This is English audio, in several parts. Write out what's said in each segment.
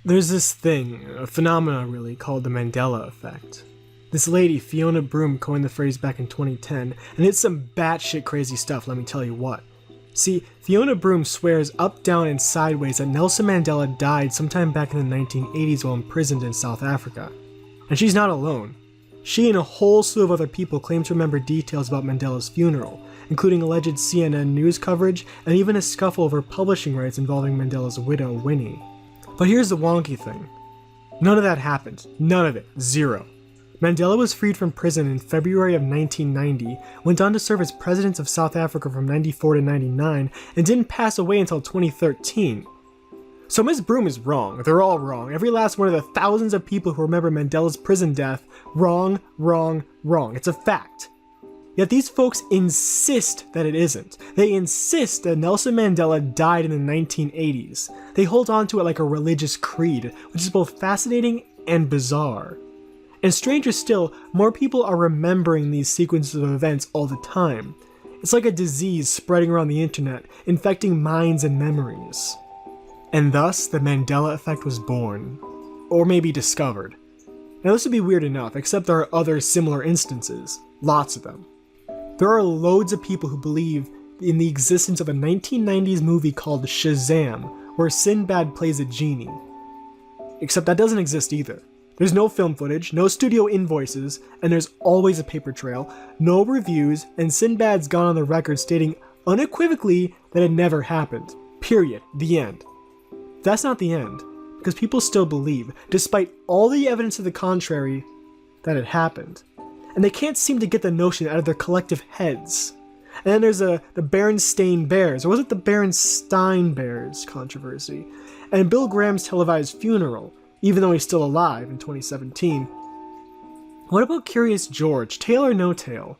There's this thing, a phenomenon really, called the Mandela effect. This lady, Fiona Broome, coined the phrase back in 2010, and it's some batshit crazy stuff, let me tell you what. See, Fiona Broome swears up, down, and sideways that Nelson Mandela died sometime back in the 1980s while imprisoned in South Africa. And she's not alone. She and a whole slew of other people claim to remember details about Mandela's funeral, including alleged CNN news coverage and even a scuffle over publishing rights involving Mandela's widow, Winnie. But here's the wonky thing. None of that happened. None of it. Zero. Mandela was freed from prison in February of 1990, went on to serve as president of South Africa from 94 to 99, and didn't pass away until 2013. So Ms. Broome is wrong. They're all wrong. Every last one of the thousands of people who remember Mandela's prison death, wrong, wrong, wrong. It's a fact. Yet these folks insist that it isn't. They insist that Nelson Mandela died in the 1980s. They hold on to it like a religious creed, which is both fascinating and bizarre. And stranger still, more people are remembering these sequences of events all the time. It's like a disease spreading around the internet, infecting minds and memories. And thus, the Mandela effect was born. Or maybe discovered. Now this would be weird enough, except there are other similar instances. Lots of them. There are loads of people who believe in the existence of a 1990s movie called Shazam, where Sinbad plays a genie. Except that doesn't exist either. There's no film footage, no studio invoices, and there's always a paper trail, no reviews, and Sinbad's gone on the record stating unequivocally that it never happened. Period. The end. That's not the end, because people still believe, despite all the evidence to the contrary, that it happened. And they can't seem to get the notion out of their collective heads. And then there's the Berenstain Bears, or was it the Berenstein Bears controversy? And Bill Graham's televised funeral, even though he's still alive in 2017. What about Curious George, tail or no tail?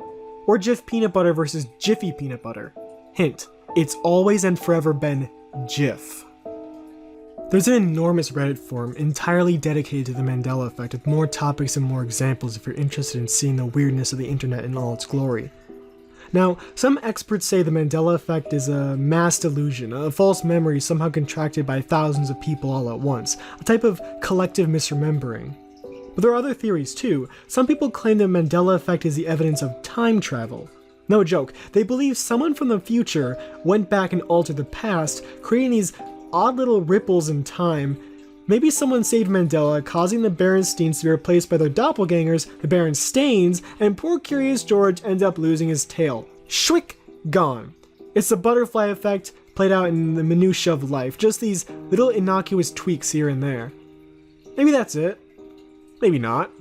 Or Jif Peanut Butter versus Jiffy Peanut Butter? Hint, it's always and forever been Jif. There's an enormous Reddit forum entirely dedicated to the Mandela effect with more topics and more examples if you're interested in seeing the weirdness of the internet in all its glory. Now, some experts say the Mandela effect is a mass delusion, a false memory somehow contracted by thousands of people all at once, a type of collective misremembering. But there are other theories too. Some people claim the Mandela effect is the evidence of time travel. No joke, they believe someone from the future went back and altered the past, creating these odd little ripples in time. Maybe someone saved Mandela, causing the Berensteins to be replaced by their doppelgangers, the Berenstains, and poor Curious George ends up losing his tail. Shwick! Gone. It's the butterfly effect played out in the minutiae of life, just these little innocuous tweaks here and there. Maybe that's it. Maybe not.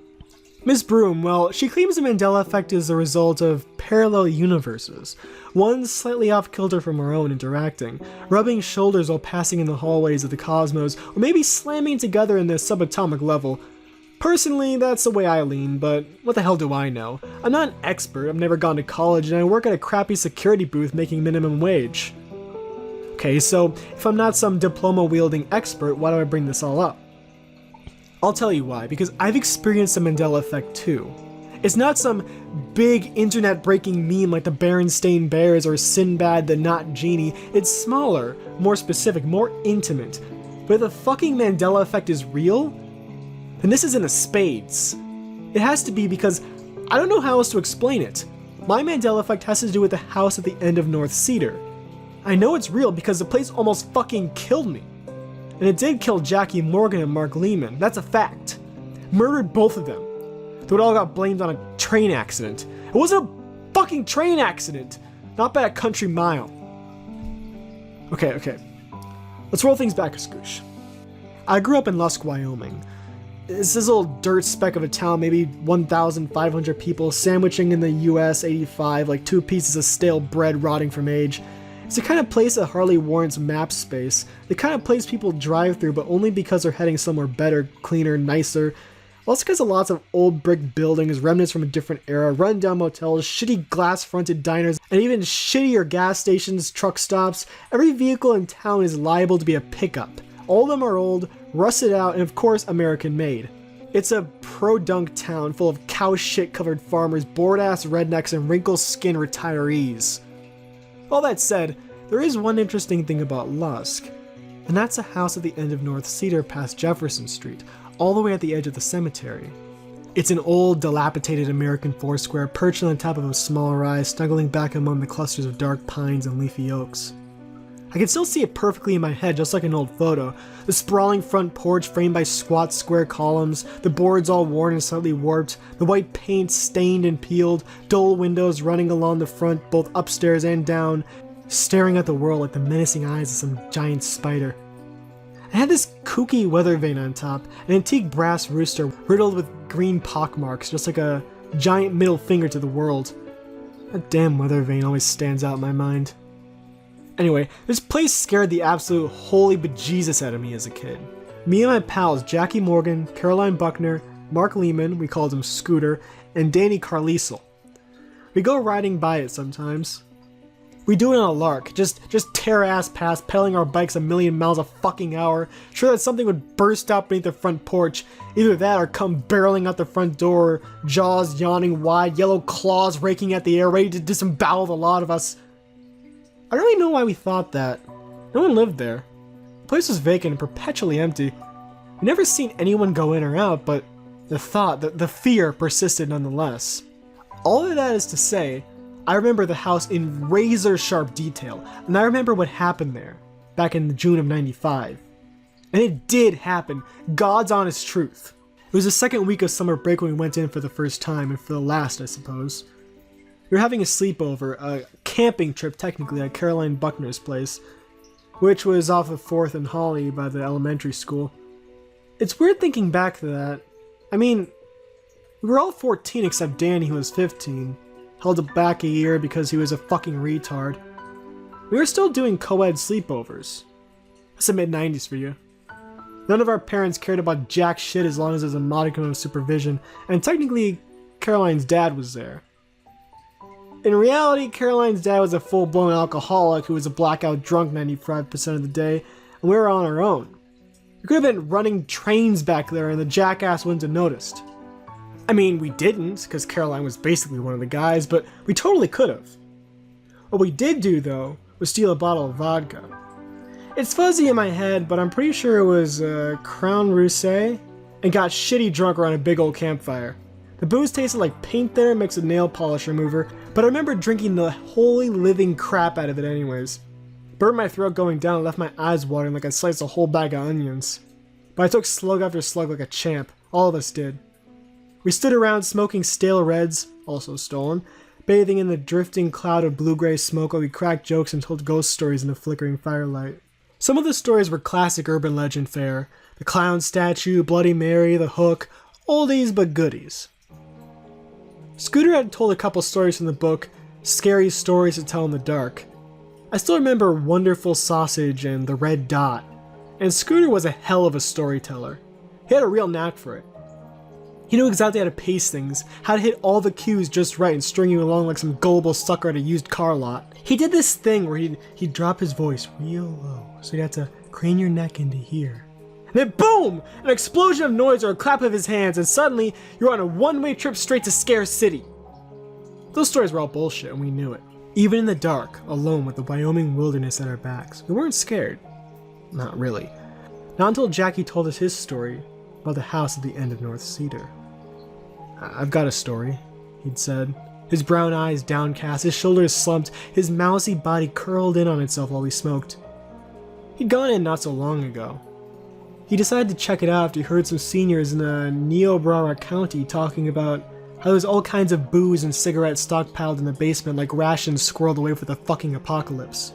Ms. Broome, well, she claims the Mandela effect is the result of parallel universes, one slightly off-kilter from our own interacting, rubbing shoulders while passing in the hallways of the cosmos, or maybe slamming together in the subatomic level. Personally, that's the way I lean, but what the hell do I know? I'm not an expert, I've never gone to college, and I work at a crappy security booth making minimum wage. Okay, so if I'm not some diploma-wielding expert, why do I bring this all up? I'll tell you why, because I've experienced the Mandela effect too. It's not some big internet-breaking meme like the Berenstain Bears or Sinbad the Not Genie. It's smaller, more specific, more intimate. But if the fucking Mandela effect is real, then this is in the spades. It has to be because I don't know how else to explain it. My Mandela effect has to do with the house at the end of North Cedar. I know it's real because the place almost fucking killed me. And it did kill Jackie Morgan and Mark Lehman, that's a fact. Murdered both of them. Though it all got blamed on a train accident. It wasn't a fucking train accident! Not by a country mile. Okay. Let's roll things back a scoosh. I grew up in Lusk, Wyoming. It's this little dirt speck of a town, maybe 1,500 people, sandwiching in the US 85 like 2 pieces of stale bread rotting from age. It's the kind of place that hardly warrants map space, the kind of place people drive through but only because they're heading somewhere better, cleaner, nicer. Also because of lots of old brick buildings, remnants from a different era, run-down motels, shitty glass-fronted diners, and even shittier gas stations, truck stops. Every vehicle in town is liable to be a pickup. All of them are old, rusted out, and of course American-made. It's a pro-dunk town full of cow shit-covered farmers, bored-ass rednecks, and wrinkle-skinned retirees. All that said, there is one interesting thing about Lusk. And that's a house at the end of North Cedar past Jefferson Street, all the way at the edge of the cemetery. It's an old, dilapidated American four-square perched on the top of a small rise, snuggling back among the clusters of dark pines and leafy oaks. I can still see it perfectly in my head, just like an old photo. The sprawling front porch framed by squat square columns, the boards all worn and slightly warped, the white paint stained and peeled, dull windows running along the front both upstairs and down, staring at the world like the menacing eyes of some giant spider. It had this kooky weather vane on top, an antique brass rooster riddled with green pockmarks, just like a giant middle finger to the world. That damn weather vane always stands out in my mind. Anyway, this place scared the absolute holy bejesus out of me as a kid. Me and my pals Jackie Morgan, Caroline Buckner, Mark Lehman, we called him Scooter, and Danny Carlisle. We go riding by it sometimes. We do it on a lark, just tear ass past, pedaling our bikes a million miles a fucking hour, sure that something would burst out beneath the front porch, either that or come barreling out the front door, jaws yawning wide, yellow claws raking at the air, ready to disembowel the lot of us. I don't really know why we thought that. No one lived there. The place was vacant and perpetually empty. We never seen anyone go in or out, but the thought, the fear persisted nonetheless. All of that is to say, I remember the house in razor-sharp detail, and I remember what happened there, back in June of '95. And it did happen, God's honest truth. It was the second week of summer break when we went in for the first time, and for the last, I suppose. We were having a sleepover, a camping trip technically, at Caroline Buckner's place, which was off of 4th and Holly by the elementary school. It's weird thinking back to that. I mean, we were all 14 except Danny, who was 15. Held it back a year because he was a fucking retard. We were still doing co-ed sleepovers. That's the mid-90s for you. None of our parents cared about jack shit as long as there's a modicum of supervision, and technically, Caroline's dad was there. In reality, Caroline's dad was a full-blown alcoholic who was a blackout drunk 95% of the day, and we were on our own. We could have been running trains back there and the jackass wouldn't have noticed. I mean, we didn't, because Caroline was basically one of the guys, but we totally could have. What we did do, though, was steal a bottle of vodka. It's fuzzy in my head, but I'm pretty sure it was Crown Rousset, and got shitty drunk around a big old campfire. The booze tasted like paint there mixed with nail polish remover, but I remember drinking the holy living crap out of it anyways. Burned my throat going down and left my eyes watering like I sliced a whole bag of onions. But I took slug after slug like a champ. All of us did. We stood around smoking stale reds, also stolen, bathing in the drifting cloud of blue-gray smoke while we cracked jokes and told ghost stories in the flickering firelight. Some of the stories were classic urban legend fare. The clown statue, Bloody Mary, the hook, oldies but goodies. Scooter had told a couple stories from the book, Scary Stories to Tell in the Dark. I still remember Wonderful Sausage and The Red Dot, and Scooter was a hell of a storyteller. He had a real knack for it. He knew exactly how to pace things, how to hit all the cues just right and string you along like some gullible sucker at a used car lot. He did this thing where he'd drop his voice real low, so you'd have to crane your neck into here. And then boom! An explosion of noise or a clap of his hands, and suddenly you're on a one-way trip straight to Scare City. Those stories were all bullshit, and we knew it. Even in the dark, alone with the Wyoming wilderness at our backs, we weren't scared. Not really. Not until Jackie told us his story about the house at the end of North Cedar. "I've got a story," he'd said. His brown eyes downcast, his shoulders slumped, his mousy body curled in on itself while he smoked. He'd gone in not so long ago. He decided to check it out after he heard some seniors in Niobrara County talking about how there's all kinds of booze and cigarettes stockpiled in the basement like rations squirreled away for the fucking apocalypse.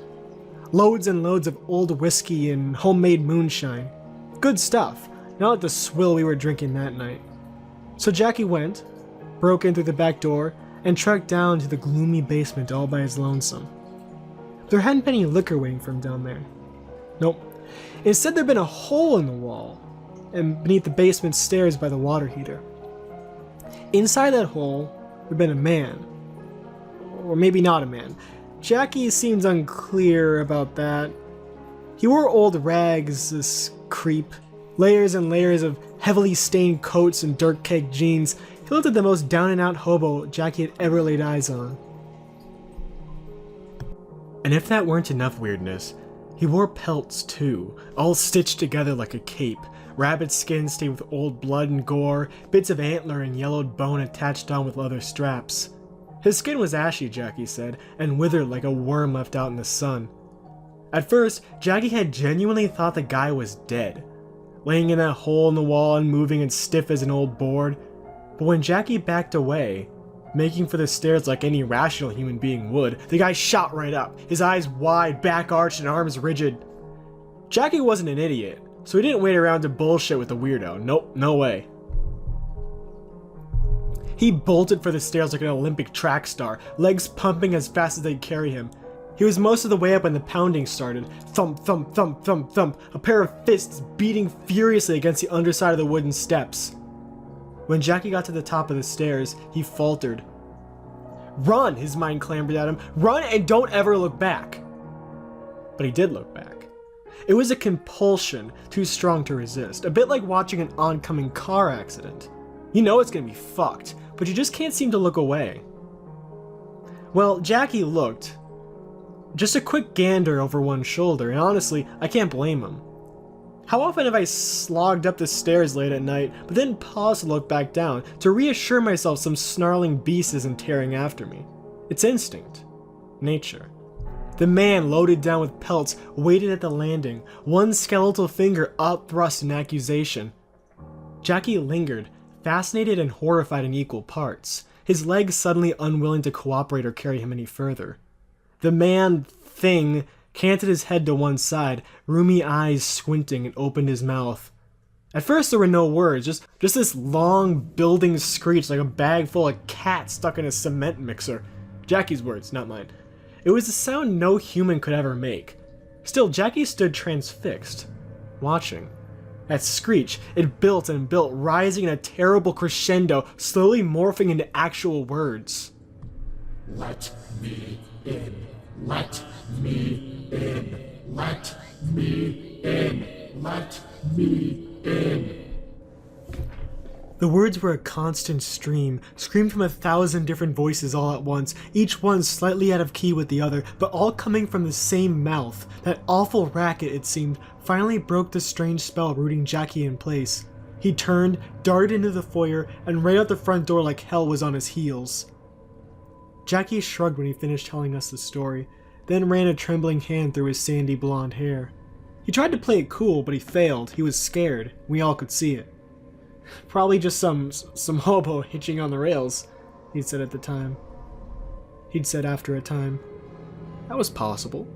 Loads and loads of old whiskey and homemade moonshine. Good stuff, not like the swill we were drinking that night. So Jackie went, broke in through the back door, and trekked down to the gloomy basement all by his lonesome. There hadn't been any liquor waiting for him down there. Nope. Instead, there'd been a hole in the wall, and beneath the basement stairs by the water heater. Inside that hole, there'd been a man. Or maybe not a man. Jackie seemed unclear about that. He wore old rags, this creep. Layers and layers of heavily stained coats and dirt-caked jeans. He looked like the most down-and-out hobo Jackie had ever laid eyes on. And if that weren't enough weirdness, He wore pelts too, all stitched together like a cape, rabbit skin stained with old blood and gore, bits of antler and yellowed bone attached on with leather straps. His skin was ashy, Jackie said, and withered like a worm left out in the sun. At first, Jackie had genuinely thought the guy was dead, laying in that hole in the wall unmoving and stiff as an old board. But when Jackie backed away, making for the stairs like any rational human being would, the guy shot right up, his eyes wide, back arched, and arms rigid. Jackie wasn't an idiot, so he didn't wait around to bullshit with the weirdo. Nope, no way. He bolted for the stairs like an Olympic track star, legs pumping as fast as they'd carry him. He was most of the way up when the pounding started. Thump, thump, thump, thump, thump, a pair of fists beating furiously against the underside of the wooden steps. When Jackie got to the top of the stairs, he faltered. Run, his mind clamored at him. Run and don't ever look back. But he did look back. It was a compulsion too strong to resist, a bit like watching an oncoming car accident. You know it's gonna be fucked, but you just can't seem to look away. Well, Jackie looked. Just a quick gander over one shoulder, and honestly, I can't blame him. How often have I slogged up the stairs late at night, but then paused to look back down, to reassure myself some snarling beast isn't tearing after me? It's instinct. Nature. The man, loaded down with pelts, waited at the landing, one skeletal finger upthrust in accusation. Jackie lingered, fascinated and horrified in equal parts, his legs suddenly unwilling to cooperate or carry him any further. The man thing canted his head to one side, rheumy eyes squinting, and opened his mouth. At first there were no words, just this long building screech like a bag full of cats stuck in a cement mixer. Jackie's words, not mine. It was a sound no human could ever make. Still, Jackie stood transfixed, watching. That screech, it built and built, rising in a terrible crescendo, slowly morphing into actual words. Let me in. Let me in. Let me in. Let me in. The words were a constant stream, screamed from 1,000 different voices all at once, each one slightly out of key with the other, but all coming from the same mouth. That awful racket, it seemed, finally broke the strange spell rooting Jackie in place. He turned, darted into the foyer, and ran out the front door like hell was on his heels. Jackie shrugged when he finished telling us the story, then ran a trembling hand through his sandy blonde hair. He tried to play it cool, but he failed. He was scared. We all could see it. Probably just some hobo hitching on the rails, he'd said at the time. He'd said after a time. That was possible.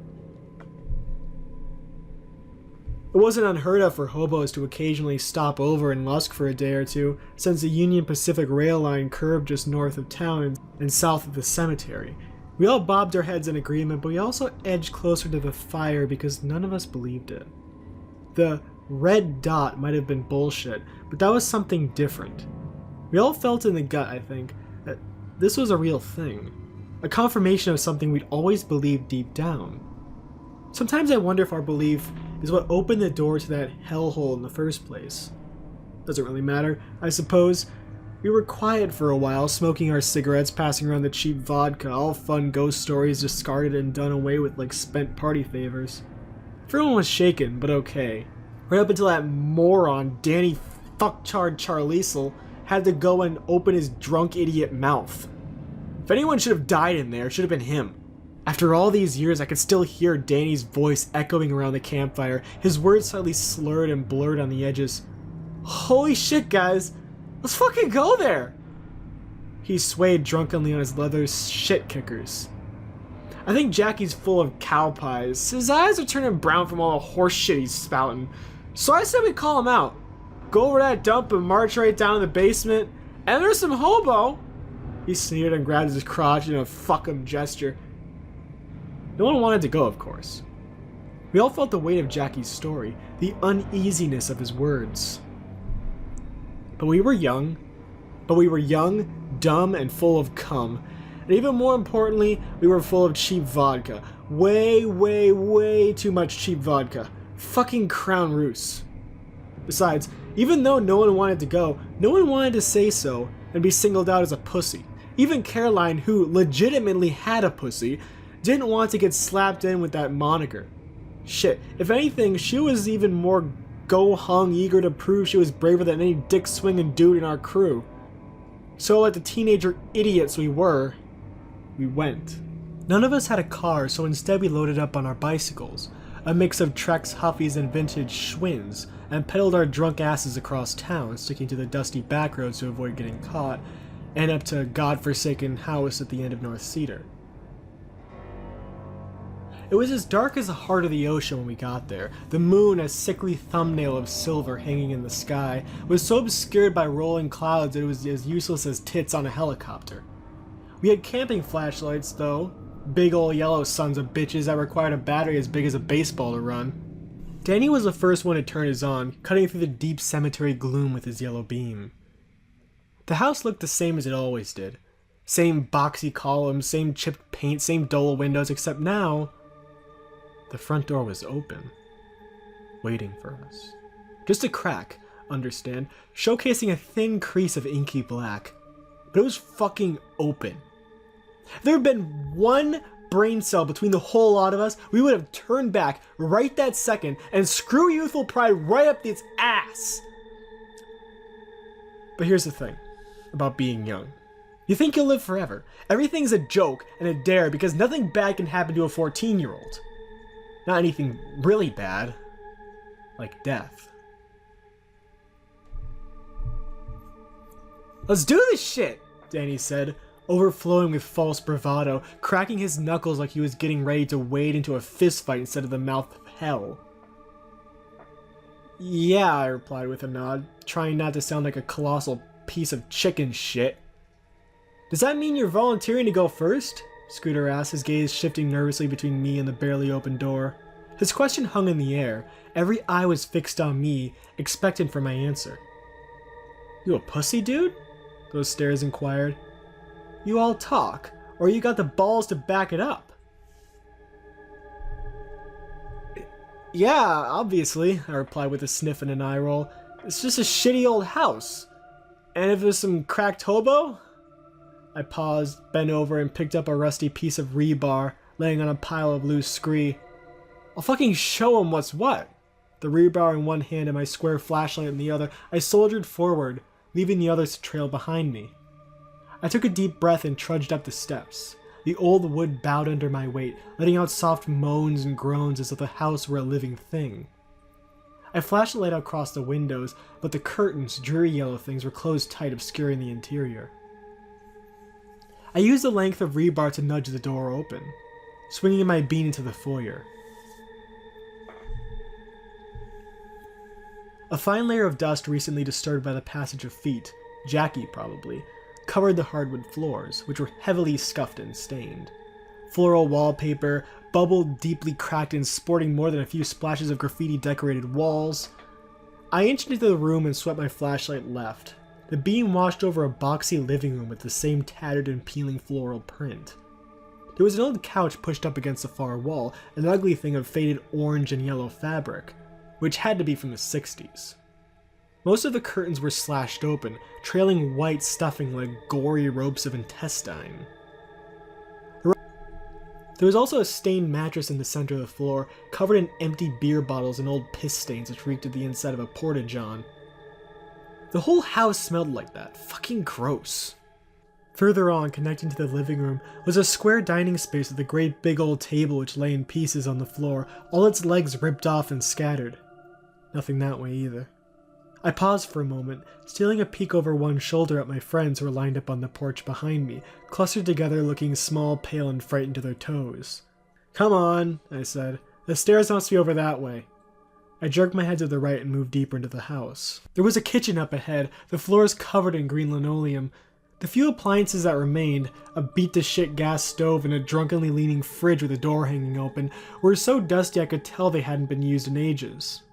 It wasn't unheard of for hobos to occasionally stop over in Lusk for a day or two, since the Union Pacific rail line curved just north of town and south of the cemetery. We all bobbed our heads in agreement, but we also edged closer to the fire because none of us believed it. The red dot might have been bullshit, but that was something different. We all felt in the gut, I think, that this was a real thing. A confirmation of something we'd always believed deep down. Sometimes I wonder if our belief is what opened the door to that hellhole in the first place. Doesn't really matter, I suppose. We were quiet for a while, smoking our cigarettes, passing around the cheap vodka, all fun ghost stories discarded and done away with like spent party favors. Everyone was shaken, but okay. Right up until that moron, Danny fuckchard Charliesel, had to go and open his drunk idiot mouth. If anyone should have died in there, it should have been him. After all these years, I could still hear Danny's voice echoing around the campfire, his words slightly slurred and blurred on the edges. Holy shit, guys! Let's fucking go there! He swayed drunkenly on his leather shit kickers. I think Jackie's full of cow pies. His eyes are turning brown from all the horse shit he's spouting. So I said we call him out. Go over that dump and march right down to the basement. And there's some hobo! He sneered and grabbed his crotch in a fuck him gesture. No one wanted to go, of course. We all felt the weight of Jackie's story, the uneasiness of his words. But we were young, dumb, and full of cum. And even more importantly, we were full of cheap vodka. Way, way, way too much cheap vodka. Fucking Crown Roos. Besides, even though no one wanted to go, no one wanted to say so and be singled out as a pussy. Even Caroline, who legitimately had a pussy, didn't want to get slapped in with that moniker. Shit, if anything, she was even more go-hung, eager to prove she was braver than any dick-swinging dude in our crew. So like the teenager idiots we were, we went. None of us had a car, so instead we loaded up on our bicycles, a mix of Treks, Huffies, and vintage Schwinns, and pedaled our drunk asses across town, sticking to the dusty back roads to avoid getting caught, and up to a godforsaken house at the end of North Cedar. It was as dark as the heart of the ocean when we got there. The moon, a sickly thumbnail of silver hanging in the sky, was so obscured by rolling clouds that it was as useless as tits on a helicopter. We had camping flashlights, though. Big ol' yellow sons of bitches that required a battery as big as a baseball to run. Danny was the first one to turn his on, cutting through the deep cemetery gloom with his yellow beam. The house looked the same as it always did. Same boxy columns, same chipped paint, same dull windows, except now the front door was open, waiting for us. Just a crack, understand, showcasing a thin crease of inky black. But it was fucking open. If there had been one brain cell between the whole lot of us, we would have turned back right that second and screw youthful pride right up its ass. But here's the thing about being young. You think you'll live forever. Everything's a joke and a dare because nothing bad can happen to a 14-year-old. Not anything really bad, like death. Let's do this shit, Danny said, overflowing with false bravado, cracking his knuckles like he was getting ready to wade into a fistfight instead of the mouth of hell. Yeah, I replied with a nod, trying not to sound like a colossal piece of chicken shit. Does that mean you're volunteering to go first? Scooter asked, his gaze shifting nervously between me and the barely open door. His question hung in the air. Every eye was fixed on me, expectant for my answer. You a pussy, dude? Those stares inquired. You all talk, or you got the balls to back it up? Yeah, obviously, I replied with a sniff and an eye roll. It's just a shitty old house. And if there's some cracked hobo? I paused, bent over, and picked up a rusty piece of rebar laying on a pile of loose scree. I'll fucking show him what's what. The rebar in one hand and my square flashlight in the other, I soldiered forward, leaving the others to trail behind me. I took a deep breath and trudged up the steps. The old wood bowed under my weight, letting out soft moans and groans as if the house were a living thing. I flashed the light across the windows, but the curtains, dreary yellow things, were closed tight, obscuring the interior. I used the length of rebar to nudge the door open, swinging my bean into the foyer. A fine layer of dust recently disturbed by the passage of feet, Jackie probably, covered the hardwood floors, which were heavily scuffed and stained. Floral wallpaper, bubbled, deeply cracked, and sporting more than a few splashes of graffiti-decorated walls. I inched into the room and swept my flashlight left. The beam washed over a boxy living room with the same tattered and peeling floral print. There was an old couch pushed up against the far wall, an ugly thing of faded orange and yellow fabric, which had to be from the 60s. Most of the curtains were slashed open, trailing white stuffing like gory ropes of intestine. There was also a stained mattress in the center of the floor, covered in empty beer bottles and old piss stains which reeked of the inside of a porta-john. The whole house smelled like that. Fucking gross. Further on, connecting to the living room, was a square dining space with a great big old table which lay in pieces on the floor, all its legs ripped off and scattered. Nothing that way either. I paused for a moment, stealing a peek over one shoulder at my friends who were lined up on the porch behind me, clustered together looking small, pale, and frightened to their toes. Come on, I said. The stairs must be over that way. I jerked my head to the right and moved deeper into the house. There was a kitchen up ahead, the floors covered in green linoleum. The few appliances that remained, a beat-to-shit gas stove and a drunkenly leaning fridge with the door hanging open, were so dusty I could tell they hadn't been used in ages.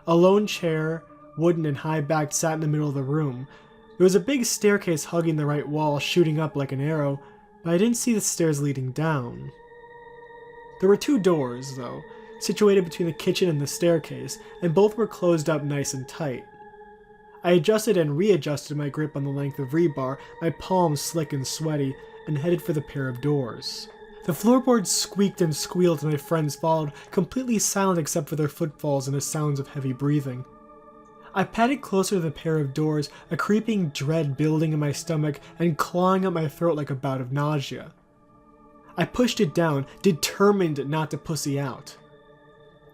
A lone chair, wooden and high-backed, sat in the middle of the room. There was a big staircase hugging the right wall, shooting up like an arrow, but I didn't see the stairs leading down. There were two doors, though, situated between the kitchen and the staircase, and both were closed up nice and tight. I adjusted and readjusted my grip on the length of rebar, my palms slick and sweaty, and headed for the pair of doors. The floorboards squeaked and squealed and my friends followed, completely silent except for their footfalls and the sounds of heavy breathing. I padded closer to the pair of doors, a creeping dread building in my stomach and clawing at my throat like a bout of nausea. I pushed it down, determined not to pussy out.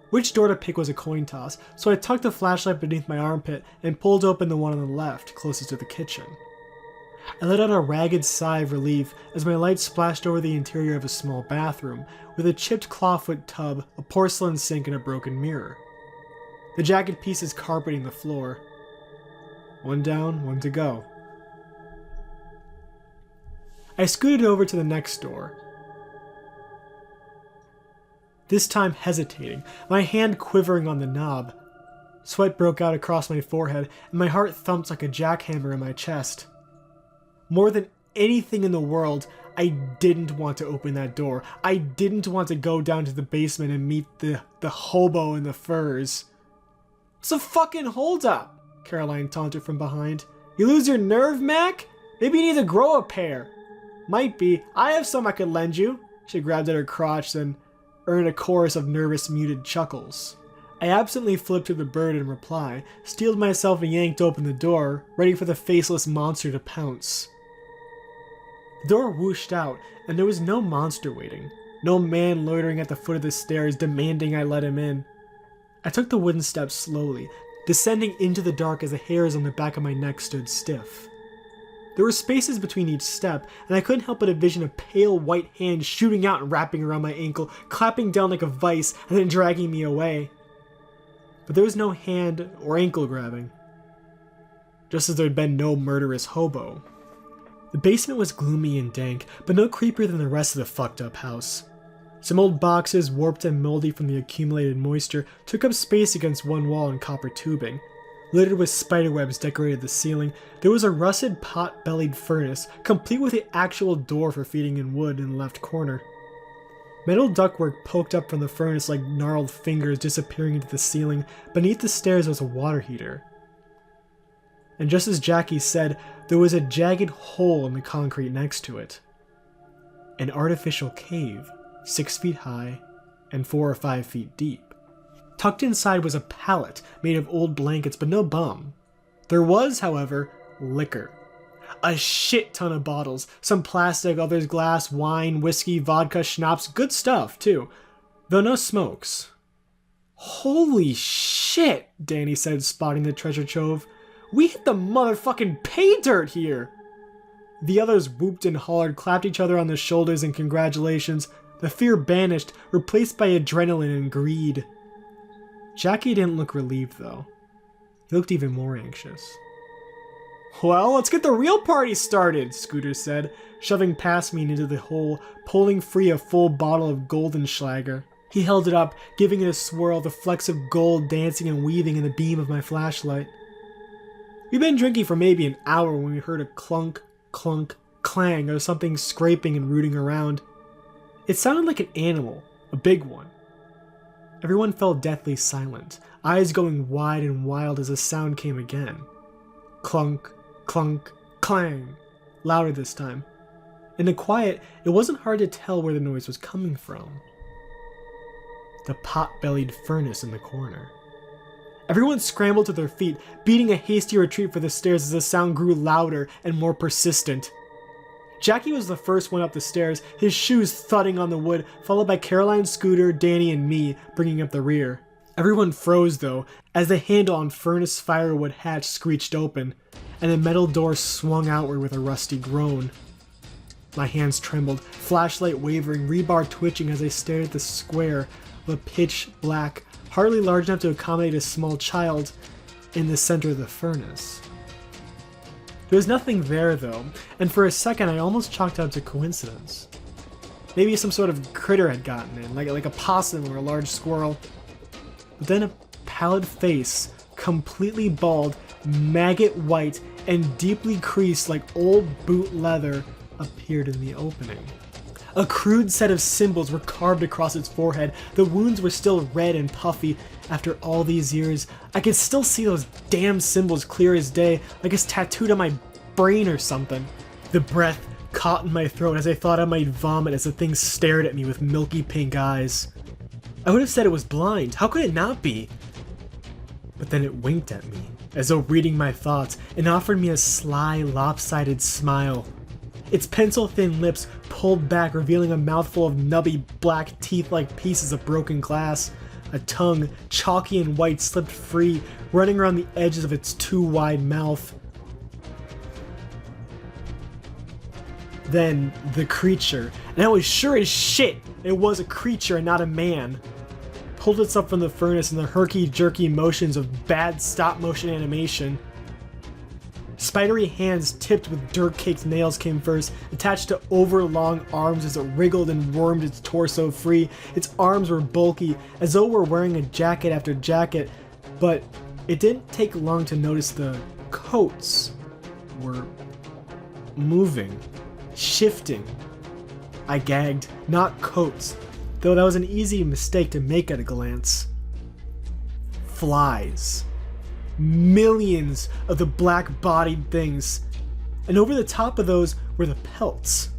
Which door to pick was a coin toss, so I tucked the flashlight beneath my armpit and pulled open the one on the left, closest to the kitchen. I let out a ragged sigh of relief as my light splashed over the interior of a small bathroom, with a chipped clawfoot tub, a porcelain sink, and a broken mirror. The jagged pieces carpeting the floor. One down, one to go. I scooted over to the next door. This time hesitating, my hand quivering on the knob. Sweat broke out across my forehead, and my heart thumped like a jackhammer in my chest. More than anything in the world, I didn't want to open that door. I didn't want to go down to the basement and meet the hobo in the furs. It's a fucking holdup, Caroline taunted from behind. You lose your nerve, Mac? Maybe you need to grow a pair. Might be. I have some I could lend you. She grabbed at her crotch, then earned a chorus of nervous, muted chuckles. I absently flipped to the bird in reply, steeled myself and yanked open the door, ready for the faceless monster to pounce. The door whooshed out, and there was no monster waiting, no man loitering at the foot of the stairs demanding I let him in. I took the wooden steps slowly, descending into the dark as the hairs on the back of my neck stood stiff. There were spaces between each step, and I couldn't help but envision a pale white hand shooting out and wrapping around my ankle, clapping down like a vice, and then dragging me away. But there was no hand or ankle grabbing, just as there had been no murderous hobo. The basement was gloomy and dank, but no creepier than the rest of the fucked up house. Some old boxes, warped and moldy from the accumulated moisture, took up space against one wall in copper tubing. Littered with spiderwebs decorated the ceiling. There was a rusted pot-bellied furnace, complete with the actual door for feeding in wood in the left corner. Metal ductwork poked up from the furnace like gnarled fingers disappearing into the ceiling. Beneath the stairs was a water heater. And just as Jackie said, there was a jagged hole in the concrete next to it. An artificial cave, 6 feet high and 4 or 5 feet deep. Tucked inside was a pallet made of old blankets, but no bum. There was, however, liquor. A shit ton of bottles, some plastic, others glass, wine, whiskey, vodka, schnapps, good stuff, too. Though no smokes. Holy shit, Danny said, spotting the treasure trove. We hit the motherfucking pay dirt here! The others whooped and hollered, clapped each other on the shoulders in congratulations, the fear banished, replaced by adrenaline and greed. Jackie didn't look relieved, though. He looked even more anxious. Well, let's get the real party started, Scooter said, shoving past me into the hole, pulling free a full bottle of Goldenschlager. He held it up, giving it a swirl, the flecks of gold dancing and weaving in the beam of my flashlight. We'd been drinking for maybe an hour when we heard a clunk, clunk, clang of something scraping and rooting around. It sounded like an animal, a big one. Everyone fell deathly silent, eyes going wide and wild as the sound came again. Clunk, clunk, clang, louder this time. In the quiet, it wasn't hard to tell where the noise was coming from. The pot-bellied furnace in the corner. Everyone scrambled to their feet, beating a hasty retreat for the stairs as the sound grew louder and more persistent. Jackie was the first one up the stairs, his shoes thudding on the wood, followed by Caroline, Scooter, Danny, and me, bringing up the rear. Everyone froze, though, as the handle on furnace firewood hatch screeched open, and the metal door swung outward with a rusty groan. My hands trembled, flashlight wavering, rebar twitching as I stared at the square of a pitch black, hardly large enough to accommodate a small child, in the center of the furnace. There was nothing there, though, and for a second I almost chalked it up to coincidence. Maybe some sort of critter had gotten in, like a possum or a large squirrel. But then a pallid face, completely bald, maggot white, and deeply creased like old boot leather, appeared in the opening. A crude set of symbols were carved across its forehead. The wounds were still red and puffy. After all these years, I could still see those damn symbols clear as day, like it's tattooed on my brain or something. The breath caught in my throat as I thought I might vomit as the thing stared at me with milky pink eyes. I would have said it was blind. How could it not be? But then it winked at me, as though reading my thoughts, and offered me a sly, lopsided smile. Its pencil-thin lips pulled back, revealing a mouthful of nubby, black teeth-like pieces of broken glass. A tongue, chalky and white, slipped free, running around the edges of its too wide mouth. Then, the creature, and I was sure as shit it was a creature and not a man, pulled itself from the furnace in the herky-jerky motions of bad stop-motion animation. Spidery hands tipped with dirt-caked nails came first, attached to overlong arms as it wriggled and wormed its torso free. Its arms were bulky, as though it were wearing a jacket after jacket, but it didn't take long to notice the coats were moving, shifting. I gagged. Not coats, though that was an easy mistake to make at a glance. Flies. Millions of the black-bodied things, and over the top of those were the pelts.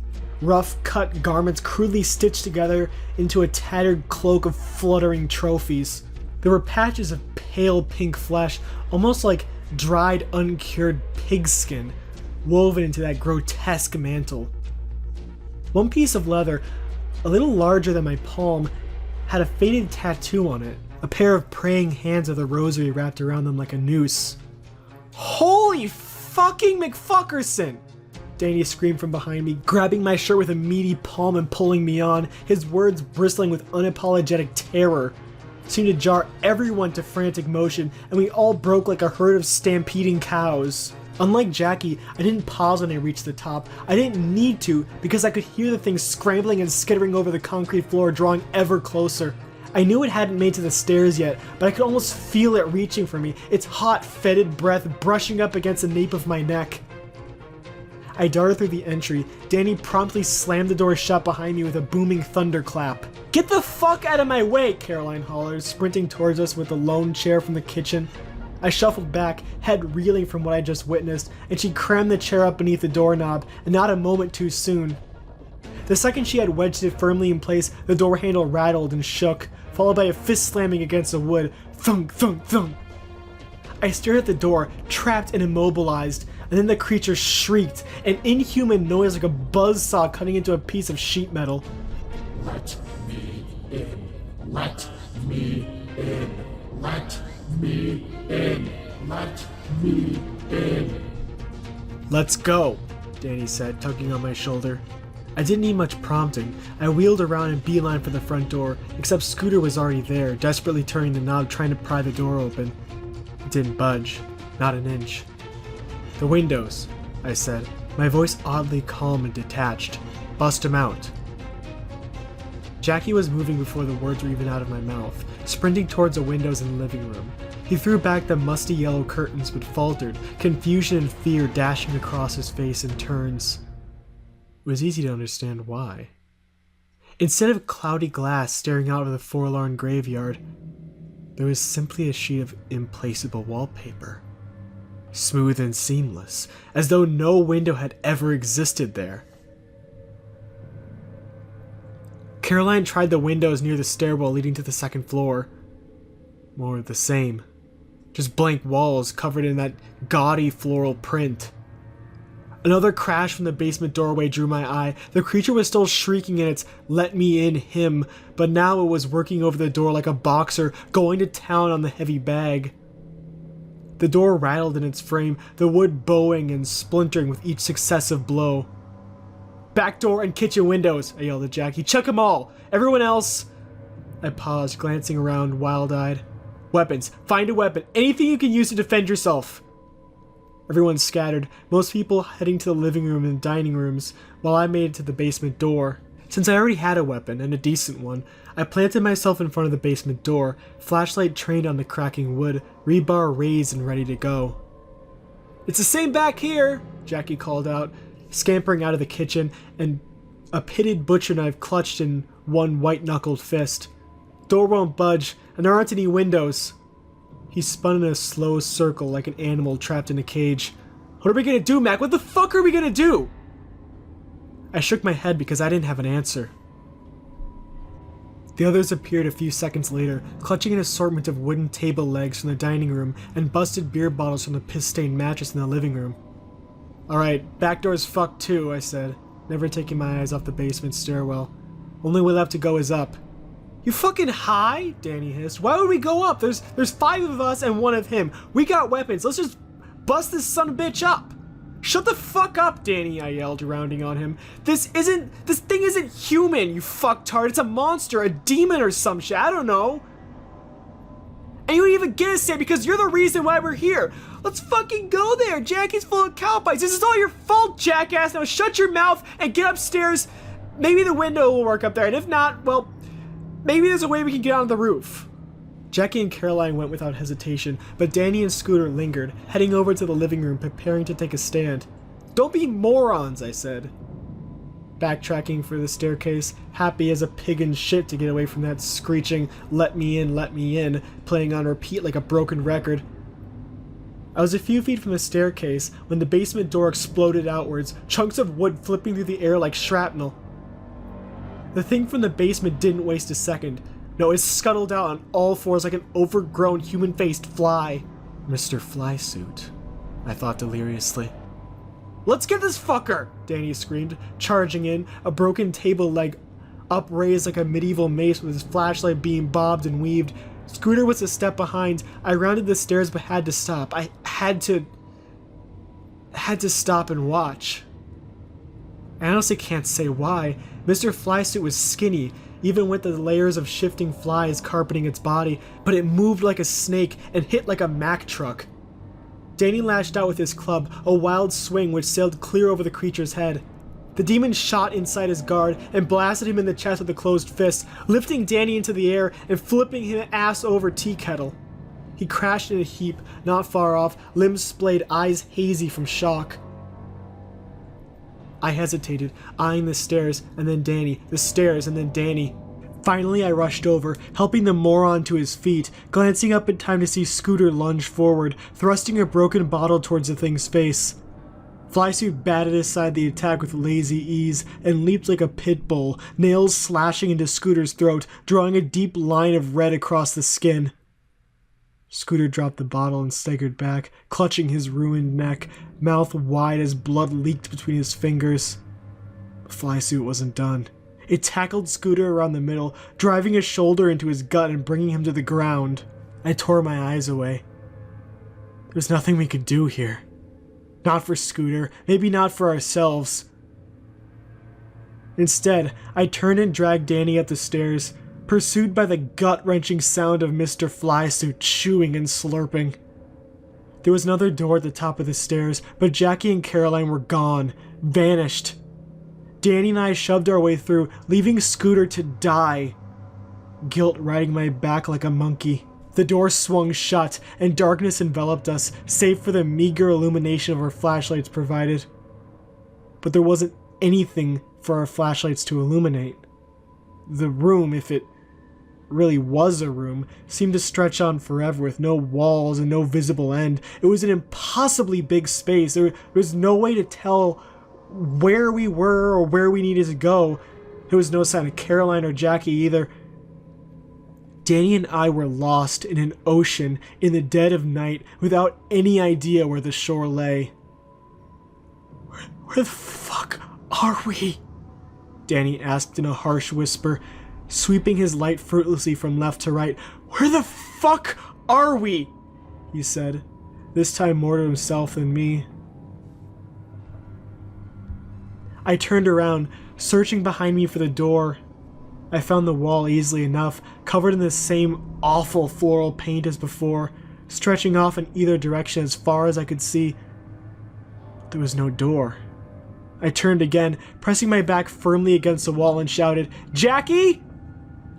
Rough-cut garments crudely stitched together into a tattered cloak of fluttering trophies. There were patches of pale pink flesh, almost like dried, uncured pigskin, woven into that grotesque mantle. One piece of leather, a little larger than my palm, had a faded tattoo on it. A pair of praying hands of the rosary wrapped around them like a noose. Holy fucking McFuckerson! Danny screamed from behind me, grabbing my shirt with a meaty palm and pulling me on, his words bristling with unapologetic terror. It seemed to jar everyone to frantic motion, and we all broke like a herd of stampeding cows. Unlike Jackie, I didn't pause when I reached the top. I didn't need to, because I could hear the thing scrambling and skittering over the concrete floor, drawing ever closer. I knew it hadn't made to the stairs yet, but I could almost feel it reaching for me, its hot, fetid breath brushing up against the nape of my neck. I darted through the entry. Danny promptly slammed the door shut behind me with a booming thunderclap. "Get the fuck out of my way!" Caroline hollers, sprinting towards us with the lone chair from the kitchen. I shuffled back, head reeling from what I just witnessed, and she crammed the chair up beneath the doorknob, and not a moment too soon. The second she had wedged it firmly in place, the door handle rattled and shook, followed by a fist slamming against the wood. Thunk, thunk, thunk. I stared at the door, trapped and immobilized, and then the creature shrieked, an inhuman noise like a buzzsaw cutting into a piece of sheet metal. Let me in. Let me in. Let me in. Let me in. "Let's go," Danny said, tugging on my shoulder. I didn't need much prompting. I wheeled around and beeline for the front door, except Scooter was already there, desperately turning the knob trying to pry the door open. It didn't budge. Not an inch. "The windows," I said, my voice oddly calm and detached. "Bust 'em out." Jackie was moving before the words were even out of my mouth, sprinting towards the windows in the living room. He threw back the musty yellow curtains but faltered, confusion and fear dashing across his face in turns. It was easy to understand why. Instead of cloudy glass staring out of the forlorn graveyard, there was simply a sheet of implaceable wallpaper. Smooth and seamless, as though no window had ever existed there. Caroline tried the windows near the stairwell leading to the second floor. More of the same. Just blank walls covered in that gaudy floral print. Another crash from the basement doorway drew my eye. The creature was still shrieking in its "let me in" hymn, but now it was working over the door like a boxer going to town on the heavy bag. The door rattled in its frame, the wood bowing and splintering with each successive blow. "Back door and kitchen windows," I yelled at Jackie. "Check them all! Everyone else—" I paused, glancing around wild-eyed. "Weapons. Find a weapon. Anything you can use to defend yourself." Everyone scattered, most people heading to the living room and dining rooms, while I made it to the basement door. Since I already had a weapon, and a decent one, I planted myself in front of the basement door, flashlight trained on the cracking wood, rebar raised and ready to go. "It's the same back here," Jackie called out, scampering out of the kitchen, and a pitted butcher knife clutched in one white-knuckled fist. "Door won't budge, and there aren't any windows." He spun in a slow circle like an animal trapped in a cage. "What are we gonna do, Mac? What the fuck are we gonna do?" I shook my head because I didn't have an answer. The others appeared a few seconds later, clutching an assortment of wooden table legs from the dining room and busted beer bottles from the piss-stained mattress in the living room. "Alright, back door's fucked too," I said, never taking my eyes off the basement stairwell. "Only way left to go is up." "You fucking high?" Danny hissed. "Why would we go up? There's 5 of us and 1 of him. We got weapons. Let's just bust this son of a bitch up." "Shut the fuck up, Danny," I yelled, rounding on him. This thing isn't human, you fucktard. It's a monster, a demon or some shit. I don't know. And you don't even get us here because you're the reason why we're here. Let's fucking go there. Jackie's full of cowboys. This is all your fault, jackass. Now shut your mouth and get upstairs. Maybe the window will work up there, and if not, well, maybe there's a way we can get on the roof. Jackie and Caroline went without hesitation, but Danny and Scooter lingered, heading over to the living room, preparing to take a stand. "Don't be morons," I said. Backtracking for the staircase, happy as a pig in shit to get away from that screeching, let me in," playing on repeat like a broken record. I was a few feet from the staircase when the basement door exploded outwards, chunks of wood flipping through the air like shrapnel. The thing from the basement didn't waste a second. No, it scuttled out on all fours like an overgrown human-faced fly. "Mr. Flysuit," I thought deliriously. "Let's get this fucker!" Danny screamed, charging in, a broken table leg upraised like a medieval mace with his flashlight being bobbed and weaved. Scooter was a step behind. I rounded the stairs but had to stop. I had to stop and watch. I honestly can't say why. Mr. Flysuit was skinny, even with the layers of shifting flies carpeting its body, but it moved like a snake and hit like a Mack truck. Danny lashed out with his club, a wild swing which sailed clear over the creature's head. The demon shot inside his guard and blasted him in the chest with a closed fist, lifting Danny into the air and flipping him ass over tea kettle. He crashed in a heap, not far off, limbs splayed, eyes hazy from shock. I hesitated, eyeing the stairs, and then Danny, the stairs, and then Danny. Finally, I rushed over, helping the moron to his feet, glancing up in time to see Scooter lunge forward, thrusting a broken bottle towards the thing's face. Flysuit batted aside the attack with lazy ease and leaped like a pit bull, nails slashing into Scooter's throat, drawing a deep line of red across the skin. Scooter dropped the bottle and staggered back, clutching his ruined neck, mouth wide as blood leaked between his fingers. Flysuit wasn't done. It tackled Scooter around the middle, driving a shoulder into his gut and bringing him to the ground. I tore my eyes away. There's nothing we could do here. Not for Scooter, maybe not for ourselves. Instead, I turned and dragged Danny up the stairs, pursued by the gut-wrenching sound of Mr. Flysuit chewing and slurping. There was another door at the top of the stairs, but Jackie and Caroline were gone, vanished. Danny and I shoved our way through, leaving Scooter to die. Guilt riding my back like a monkey. The door swung shut, and darkness enveloped us, save for the meager illumination our flashlights provided. But there wasn't anything for our flashlights to illuminate. The room, if it really was a room, seemed to stretch on forever with no walls and no visible end. It was an impossibly big space. There was no way to tell where we were or where we needed to go. There was no sign of Caroline or Jackie either. Danny and I were lost in an ocean in the dead of night without any idea where the shore lay. Where the fuck are we? Danny asked in a harsh whisper, sweeping his light fruitlessly from left to right. Where the fuck are we? He said, this time more to himself than me. I turned around, searching behind me for the door. I found the wall easily enough, covered in the same awful floral paint as before, stretching off in either direction as far as I could see. There was no door. I turned again, pressing my back firmly against the wall and shouted, "Jackie!"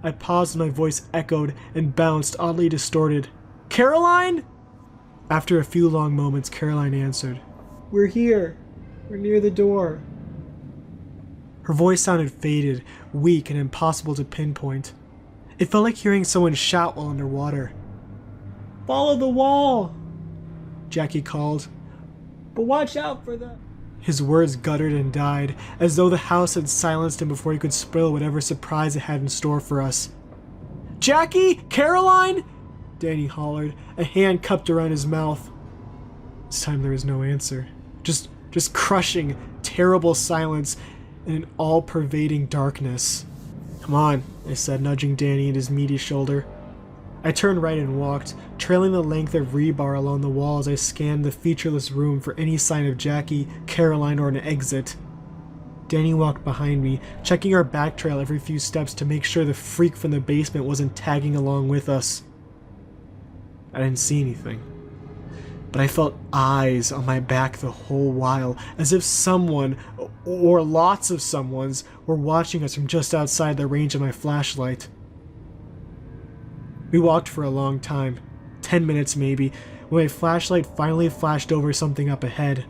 I paused and my voice echoed and bounced, oddly distorted. "Caroline?" After a few long moments, Caroline answered. "We're here. We're near the door." Her voice sounded faded, weak, and impossible to pinpoint. It felt like hearing someone shout while underwater. "Follow the wall!" Jackie called. "But watch out for the..." His words guttered and died, as though the house had silenced him before he could spoil whatever surprise it had in store for us. "Jackie? Caroline?" Danny hollered, a hand cupped around his mouth. This time there was no answer. Just crushing, terrible silence and an all-pervading darkness. "Come on," I said, nudging Danny at his meaty shoulder. I turned right and walked, trailing the length of rebar along the wall as I scanned the featureless room for any sign of Jackie, Caroline, or an exit. Danny walked behind me, checking our back trail every few steps to make sure the freak from the basement wasn't tagging along with us. I didn't see anything, but I felt eyes on my back the whole while, as if someone, or lots of someones, were watching us from just outside the range of my flashlight. We walked for a long time, 10 minutes maybe, when my flashlight finally flashed over something up ahead.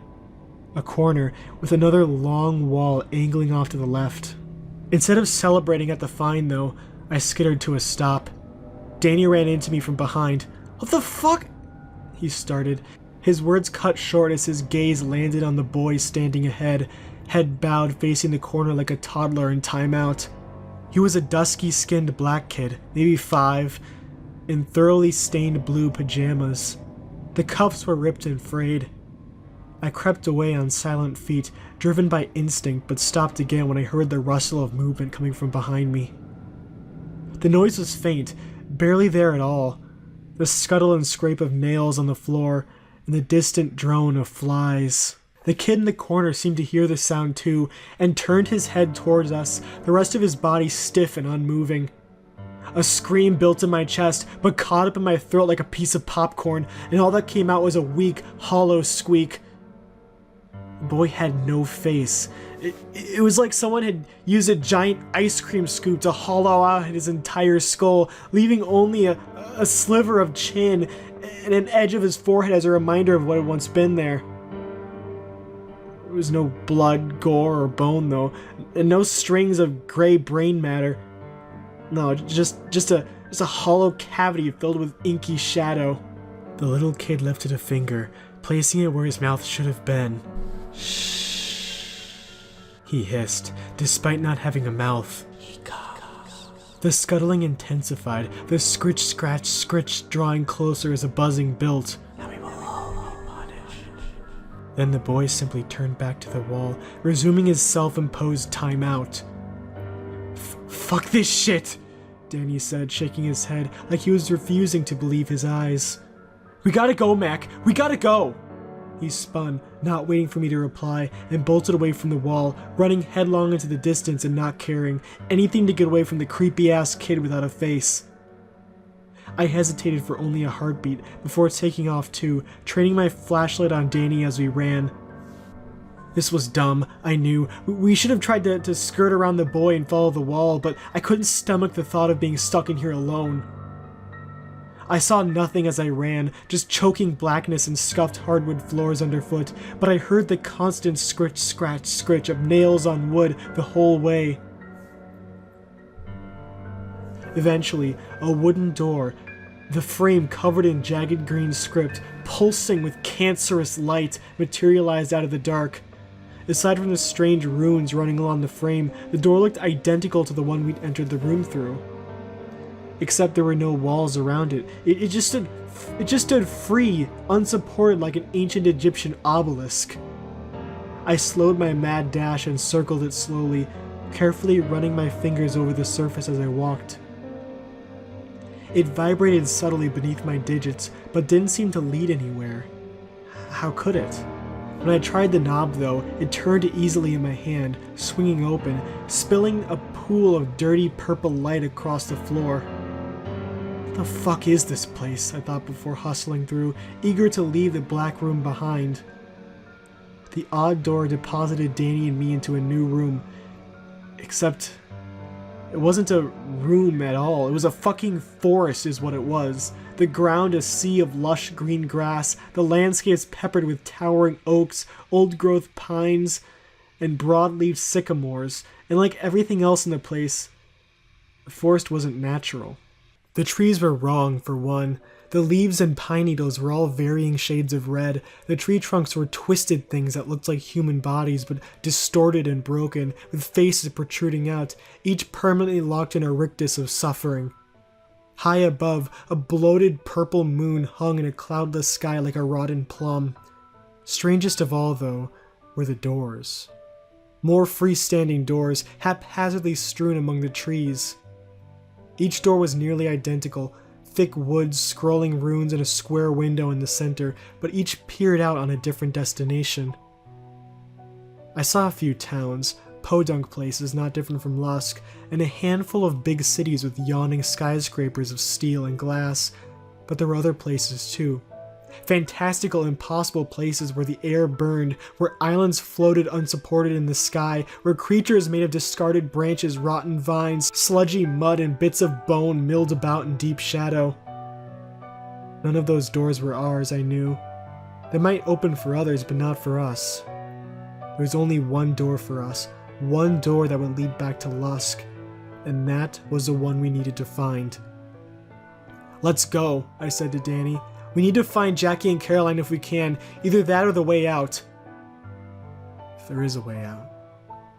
A corner with another long wall angling off to the left. Instead of celebrating at the find though, I skittered to a stop. Danny ran into me from behind. "What the fuck?" he started. His words cut short as his gaze landed on the boy standing ahead, head bowed facing the corner like a toddler in timeout. He was a dusky-skinned black kid, maybe 5, in thoroughly stained blue pajamas. The cuffs were ripped and frayed. I crept away on silent feet, driven by instinct, but stopped again when I heard the rustle of movement coming from behind me. The noise was faint, barely there at all. The scuttle and scrape of nails on the floor, and the distant drone of flies. The kid in the corner seemed to hear the sound too, and turned his head towards us, the rest of his body stiff and unmoving. A scream built in my chest, but caught up in my throat like a piece of popcorn, and all that came out was a weak, hollow squeak. The boy had no face. It was like someone had used a giant ice cream scoop to hollow out his entire skull, leaving only a sliver of chin and an edge of his forehead as a reminder of what had once been there. There was no blood, gore, or bone though, and no strings of gray brain matter. No, just a hollow cavity filled with inky shadow. The little kid lifted a finger, placing it where his mouth should have been. "Shh," he hissed, despite not having a mouth. "He comes." The scuttling intensified, the scritch drawing closer as a buzzing built. "And we will all be punished." Then the boy simply turned back to the wall, resuming his self-imposed timeout. "Fuck this shit," Danny said, shaking his head like he was refusing to believe his eyes. "We gotta go, Mac. We gotta go." He spun, not waiting for me to reply, and bolted away from the wall, running headlong into the distance and not caring, anything to get away from the creepy-ass kid without a face. I hesitated for only a heartbeat before taking off too, training my flashlight on Danny as we ran. This was dumb, I knew. We should have tried to skirt around the boy and follow the wall, but I couldn't stomach the thought of being stuck in here alone. I saw nothing as I ran, just choking blackness and scuffed hardwood floors underfoot, but I heard the constant scritch of nails on wood the whole way. Eventually, a wooden door, the frame covered in jagged green script, pulsing with cancerous light, materialized out of the dark. Aside from the strange runes running along the frame, the door looked identical to the one we'd entered the room through. Except there were no walls around it. It just stood free, unsupported like an ancient Egyptian obelisk. I slowed my mad dash and circled it slowly, carefully running my fingers over the surface as I walked. It vibrated subtly beneath my digits, but didn't seem to lead anywhere. How could it? When I tried the knob though, it turned easily in my hand, swinging open, spilling a pool of dirty purple light across the floor. What the fuck is this place? I thought before hustling through, eager to leave the black room behind. The odd door deposited Danny and me into a new room, except it wasn't a room at all. It was a fucking forest is what it was. The ground a sea of lush green grass, the landscapes peppered with towering oaks, old-growth pines, and broad-leaved sycamores, and like everything else in the place, the forest wasn't natural. The trees were wrong, for one. The leaves and pine needles were all varying shades of red. The tree trunks were twisted things that looked like human bodies, but distorted and broken, with faces protruding out, each permanently locked in a rictus of suffering. High above, a bloated purple moon hung in a cloudless sky like a rotten plum. Strangest of all, though, were the doors. More freestanding doors, haphazardly strewn among the trees. Each door was nearly identical, thick woods, scrolling runes, and a square window in the center, but each peered out on a different destination. I saw a few towns, podunk places not different from Lusk, and a handful of big cities with yawning skyscrapers of steel and glass, but there were other places too. Fantastical, impossible places where the air burned, where islands floated unsupported in the sky, where creatures made of discarded branches, rotten vines, sludgy mud, and bits of bone milled about in deep shadow. None of those doors were ours, I knew. They might open for others, but not for us. There was only one door for us, one door that would lead back to Lusk, and that was the one we needed to find. "Let's go," I said to Danny. "We need to find Jackie and Caroline if we can, either that or the way out." "If there is a way out,"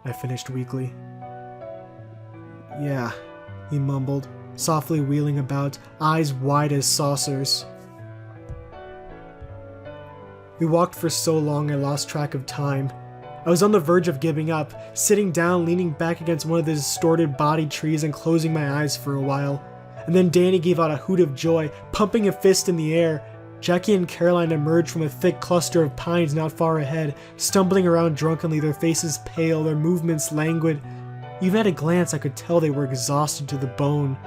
I finished weakly. "Yeah," he mumbled, softly wheeling about, eyes wide as saucers. We walked for so long I lost track of time. I was on the verge of giving up, sitting down, leaning back against one of the distorted body trees and closing my eyes for a while. And then Danny gave out a hoot of joy, pumping a fist in the air. Jackie and Caroline emerged from a thick cluster of pines not far ahead, stumbling around drunkenly, their faces pale, their movements languid. Even at a glance I could tell they were exhausted to the bone.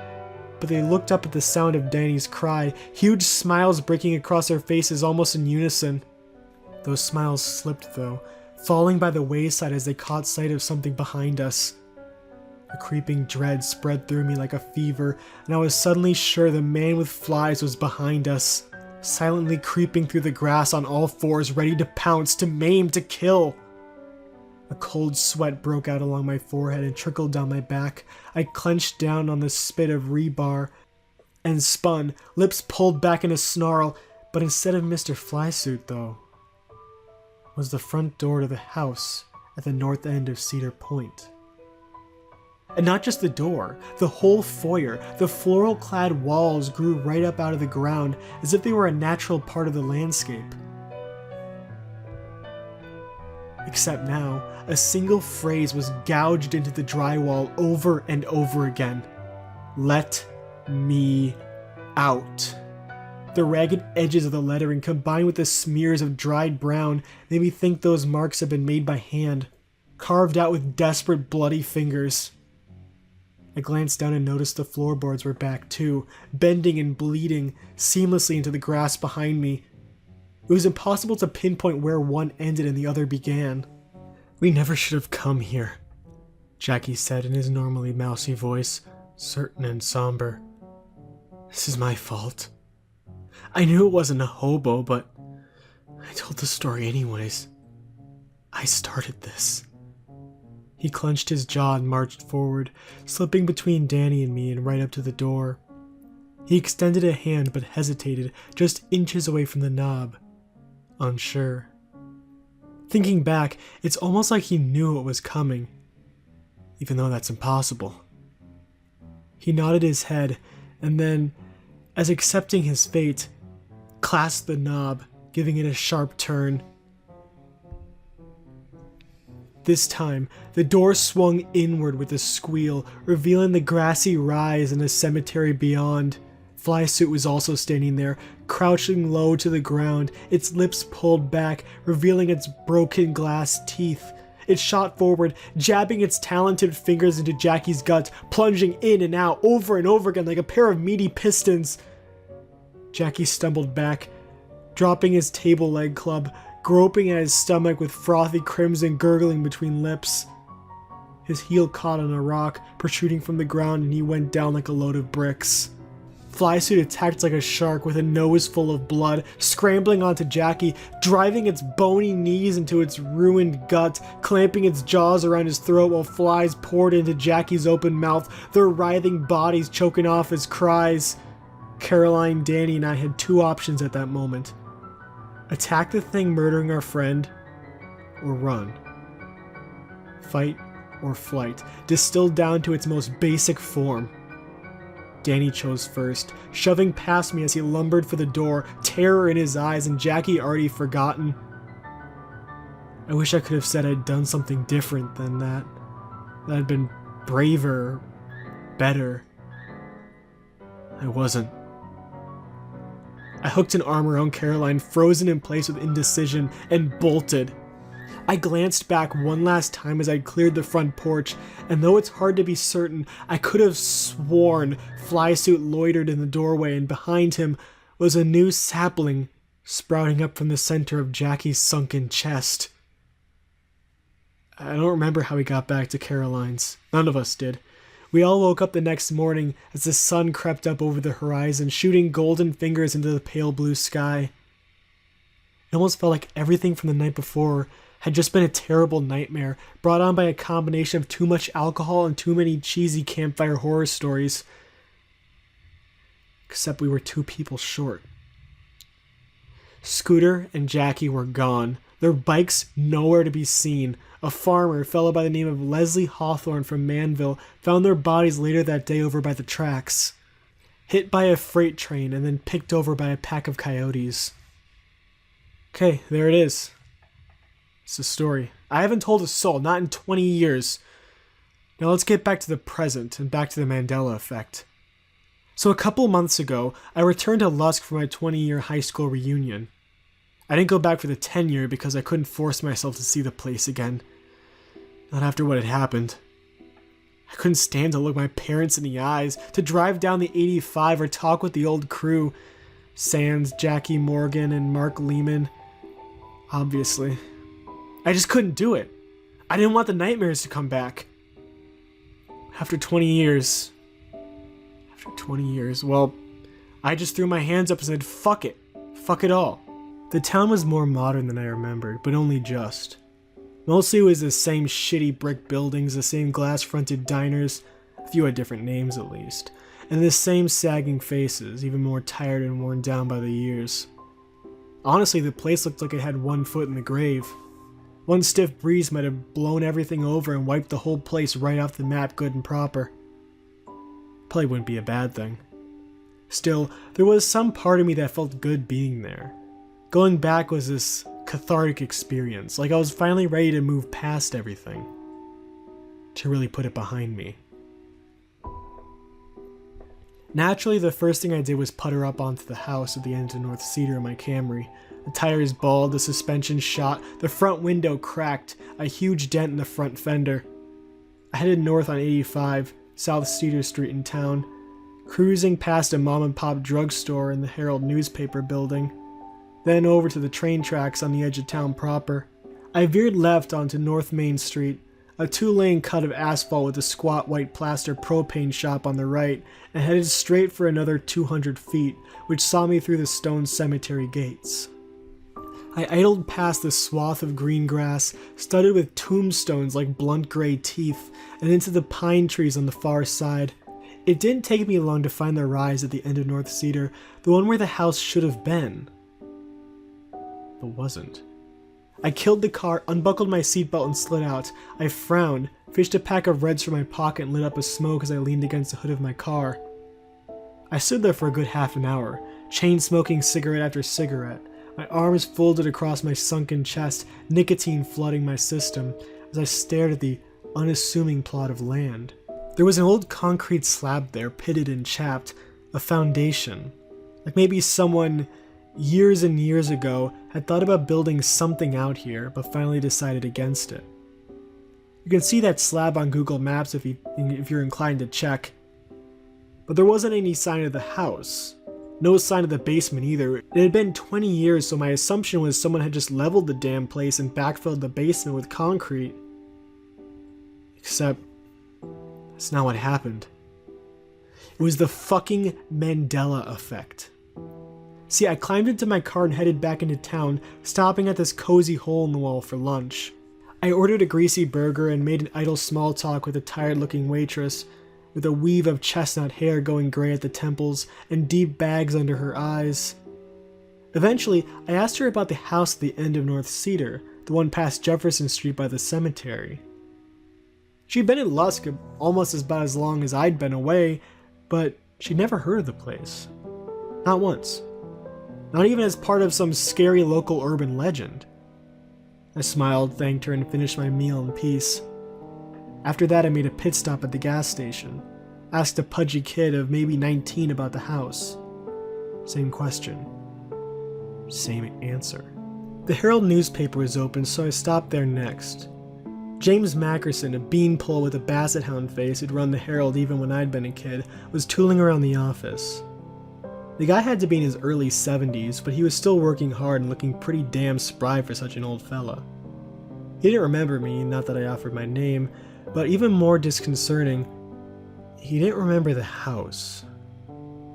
But they looked up at the sound of Danny's cry, huge smiles breaking across their faces almost in unison. Those smiles slipped though, falling by the wayside as they caught sight of something behind us. A creeping dread spread through me like a fever, and I was suddenly sure the man with flies was behind us, silently creeping through the grass on all fours, ready to pounce, to maim, to kill. A cold sweat broke out along my forehead and trickled down my back. I clenched down on the spit of rebar and spun, lips pulled back in a snarl, but instead of Mr. Flysuit, though, was the front door to the house at the north end of Cedar Point. And not just the door, the whole foyer, the floral-clad walls grew right up out of the ground as if they were a natural part of the landscape. Except now, a single phrase was gouged into the drywall over and over again. "Let me out." The ragged edges of the lettering, combined with the smears of dried brown, made me think those marks had been made by hand, carved out with desperate, bloody fingers. I glanced down and noticed the floorboards were back too, bending and bleeding seamlessly into the grass behind me. It was impossible to pinpoint where one ended and the other began. "We never should have come here," Jackie said in his normally mousy voice, certain and somber. "This is my fault. I knew it wasn't a hobo, but I told the story anyways. I started this." He clenched his jaw and marched forward, slipping between Danny and me and right up to the door. He extended a hand but hesitated, just inches away from the knob, unsure. Thinking back, it's almost like he knew what was coming, even though that's impossible. He nodded his head, and then, as accepting his fate, clasped the knob, giving it a sharp turn. This time, the door swung inward with a squeal, revealing the grassy rise and a cemetery beyond. Flysuit was also standing there, crouching low to the ground, its lips pulled back, revealing its broken glass teeth. It shot forward, jabbing its talented fingers into Jackie's gut, plunging in and out over and over again like a pair of meaty pistons. Jackie stumbled back, dropping his table leg club, groping at his stomach with frothy crimson gurgling between lips. His heel caught on a rock protruding from the ground and he went down like a load of bricks. Flysuit attacked like a shark with a nose full of blood, scrambling onto Jackie, driving its bony knees into its ruined gut, clamping its jaws around his throat while flies poured into Jackie's open mouth, their writhing bodies choking off his cries. Caroline, Danny, and I had two options at that moment. Attack the thing murdering our friend, or run. Fight or flight, distilled down to its most basic form. Danny chose first, shoving past me as he lumbered for the door, terror in his eyes and Jackie already forgotten. I wish I could have said I'd done something different than that I'd been braver, better. I wasn't. I hooked an arm around Caroline, frozen in place with indecision, and bolted. I glanced back one last time as I cleared the front porch, and though it's hard to be certain, I could have sworn Flysuit loitered in the doorway, and behind him was a new sapling sprouting up from the center of Jackie's sunken chest. I don't remember how we got back to Caroline's. None of us did. We all woke up the next morning as the sun crept up over the horizon, shooting golden fingers into the pale blue sky. It almost felt like everything from the night before had just been a terrible nightmare, brought on by a combination of too much alcohol and too many cheesy campfire horror stories. Except we were 2 people short. Scooter and Jackie were gone, their bikes nowhere to be seen. A farmer, a fellow by the name of Leslie Hawthorne from Manville, found their bodies later that day over by the tracks. Hit by a freight train and then picked over by a pack of coyotes. Okay, there it is. It's a story I haven't told a soul, not in 20 years. Now let's get back to the present and back to the Mandela effect. So a couple months ago, I returned to Lusk for my 20-year high school reunion. I didn't go back for the 10-year because I couldn't force myself to see the place again. Not after what had happened. I couldn't stand to look my parents in the eyes, to drive down the 85 or talk with the old crew. Sands, Jackie Morgan, and Mark Lehman. Obviously. I just couldn't do it. I didn't want the nightmares to come back. After 20 years, well, I just threw my hands up and said, fuck it. Fuck it all. The town was more modern than I remembered, but only just. Mostly it was the same shitty brick buildings, the same glass-fronted diners, a few had different names at least, and the same sagging faces, even more tired and worn down by the years. Honestly, the place looked like it had one foot in the grave. One stiff breeze might have blown everything over and wiped the whole place right off the map good and proper. Probably wouldn't be a bad thing. Still, there was some part of me that felt good being there. Going back was this cathartic experience, like I was finally ready to move past everything. To really put it behind me. Naturally, the first thing I did was putter up onto the house at the end of North Cedar in my Camry. The tires bald, the suspension shot, the front window cracked, a huge dent in the front fender. I headed north on 85, South Cedar Street in town, cruising past a mom-and-pop drugstore and the Herald newspaper building, then over to the train tracks on the edge of town proper. I veered left onto North Main Street, a 2-lane cut of asphalt with a squat white plaster propane shop on the right, and headed straight for another 200 feet, which saw me through the stone cemetery gates. I idled past the swath of green grass, studded with tombstones like blunt gray teeth, and into the pine trees on the far side. It didn't take me long to find the rise at the end of North Cedar, the one where the house should have been. But wasn't. I killed the car, unbuckled my seatbelt, and slid out. I frowned, fished a pack of Reds from my pocket, and lit up a smoke as I leaned against the hood of my car. I stood there for a good half an hour, chain-smoking cigarette after cigarette, my arms folded across my sunken chest, nicotine flooding my system, as I stared at the unassuming plot of land. There was an old concrete slab there, pitted and chapped, a foundation. Like maybe someone, years and years ago, had thought about building something out here, but finally decided against it. You can see that slab on Google Maps if you're inclined to check. But there wasn't any sign of the house. No sign of the basement either. It had been 20 years, so my assumption was someone had just leveled the damn place and backfilled the basement with concrete. Except, that's not what happened. It was the fucking Mandela effect. See, I climbed into my car and headed back into town, stopping at this cozy hole in the wall for lunch. I ordered a greasy burger and made an idle small talk with a tired-looking waitress. with a weave of chestnut hair going gray at the temples and deep bags under her eyes. Eventually, I asked her about the house at the end of North Cedar, the one past Jefferson Street by the cemetery. She'd been in Lusk almost about as long as I'd been away, but she'd never heard of the place. Not once. Not even as part of some scary local urban legend. I smiled, thanked her, and finished my meal in peace. After that, I made a pit stop at the gas station. Asked a pudgy kid of maybe 19 about the house. Same question. Same answer. The Herald newspaper was open, so I stopped there next. James Mackerson, a beanpole with a basset hound face who'd run the Herald even when I'd been a kid, was tooling around the office. The guy had to be in his early 70s, but he was still working hard and looking pretty damn spry for such an old fella. He didn't remember me, not that I offered my name, but even more disconcerting, he didn't remember the house.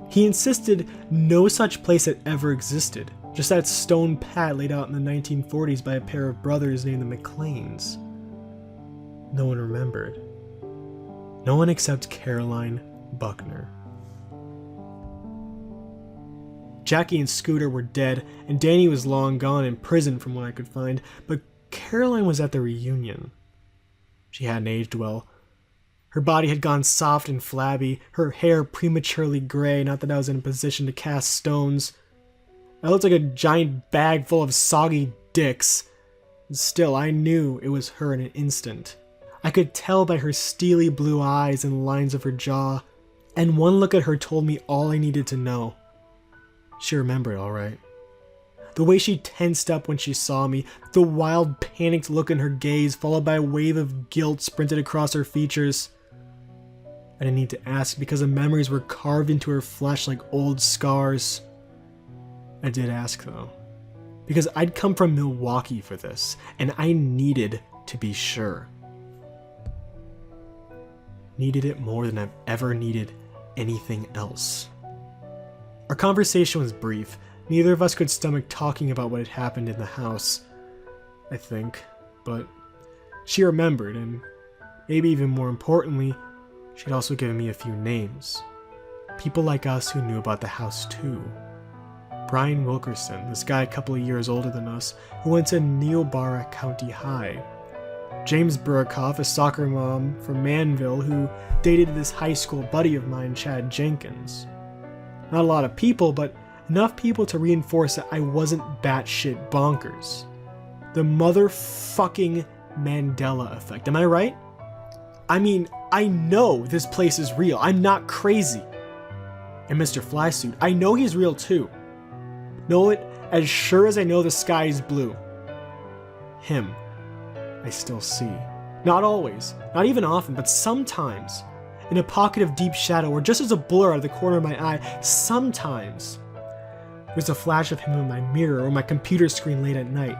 He insisted no such place had ever existed, just that stone pad laid out in the 1940s by a pair of brothers named the McLeans. No one remembered. No one except Caroline Buckner. Jackie and Scooter were dead, and Danny was long gone in prison from what I could find, but Caroline was at the reunion. She hadn't aged well. Her body had gone soft and flabby, her hair prematurely gray, not that I was in a position to cast stones. I looked like a giant bag full of soggy dicks. Still, I knew it was her in an instant. I could tell by her steely blue eyes and the lines of her jaw, and one look at her told me all I needed to know. She remembered, all right. The way she tensed up when she saw me, the wild, panicked look in her gaze, followed by a wave of guilt sprinted across her features. I didn't need to ask because the memories were carved into her flesh like old scars. I did ask, though, because I'd come from Milwaukee for this, and I needed to be sure. Needed it more than I've ever needed anything else. Our conversation was brief. Neither of us could stomach talking about what had happened in the house, I think, but she remembered, and maybe even more importantly, she'd also given me a few names. People like us who knew about the house too. Brian Wilkerson, this guy a couple of years older than us, who went to Niobrara County High. James Burakoff, a soccer mom from Manville who dated this high school buddy of mine, Chad Jenkins. Not a lot of people, but enough people to reinforce that I wasn't batshit bonkers. The motherfucking Mandela effect, am I right? I mean, I know this place is real. I'm not crazy. And Mr. Flysuit, I know he's real too. Know it as sure as I know the sky is blue. Him, I still see. Not always, not even often, but sometimes. In a pocket of deep shadow, or just as a blur out of the corner of my eye, sometimes. There's a flash of him in my mirror or my computer screen late at night.